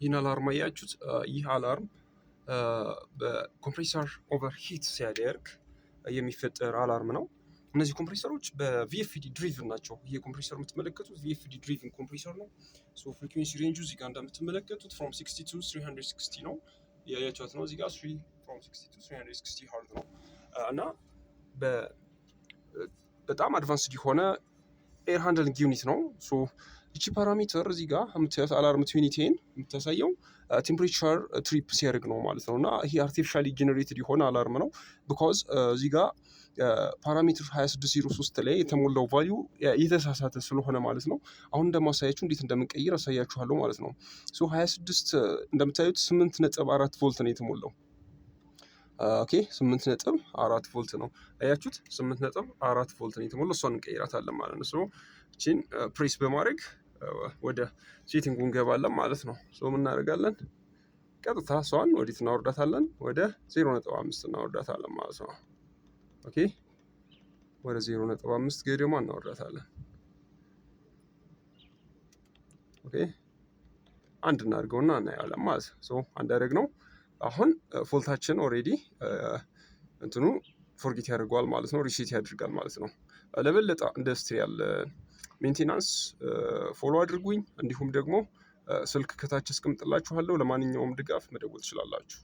ይህን አላርም አያችሁት? ይህ አላርም በኮምፕሬሰር ኦቨርሂት ሲያደርግ የሚፈጠር አላርም ነው። እነዚህ ኮምፕሬሰሮች በቪኤፍዲ ድሪቭን ናቸው። ይሄ ኮምፕሬሰር የምትመለከቱት ቪኤፍዲ ድሪቭን ኮምፕሬሰር ነው። ፍሪኩዌንሲ ሬንጁ እዚጋ እንደምትመለከቱት ፍሮም 60 to 360 ነው። ያያችኋት ነው እዚጋ ፍሮም 60 to 360 ሃርት ነው እና በጣም አድቫንስድ የሆነ ኤር ሃንድሊንግ ዩኒት ነው። ይቺ ፓራሜትር እዚህ ጋር የምታዩት አላርም ዩኒቴን የምታሳየው ቴምፕሬቸር ትሪፕ ሲያደርግ ነው ማለት ነው። እና ይሄ አርቲፊሻሊ ጀነሬትድ የሆነ አላርም ነው። ቢኮዝ እዚህ ጋር ፓራሜትር 2603 ላይ የተሞላው ቫሊዩ የተሳሳተ ስለሆነ ማለት ነው። አሁን እንደማሳያችሁ እንዴት እንደምንቀይር አሳያችኋለሁ ማለት ነው። 26 እንደምታዩት 8.4 ቮልት ነው የተሞላው። ኦኬ 8.4 ቮልት ነው አያችሁት? 8.4 ቮልት ነው የተሞላው። እሷን እንቀይራታለን ማለት ነው። እቺን ፕሬስ በማድረግ ወደ ሴቲንጉ እንገባለን ማለት ነው። ምን እናደርጋለን? ቀጥታ እሷን ወዴት እናወርዳታለን? ወደ 0.5 እናወርዳታለን ማለት ነው። ኦኬ ወደ 0.5 ገደማ እናወርዳታለን። ኦኬ አንድ እናድርገውና እናያለን ማለት ነው። አንድ ያደረግነው አሁን ፎልታችን ኦልሬዲ እንትኑ ፎርጌት ያደርገዋል ማለት ነው። ሪሴት ያደርጋል ማለት ነው። ለበለጠ ኢንዱስትሪያል ሜንቴናንስ ፎሎ አድርጉኝ። እንዲሁም ደግሞ ስልክ ከታች አስቀምጥላችኋለሁ። ለማንኛውም ድጋፍ መደወል ትችላላችሁ።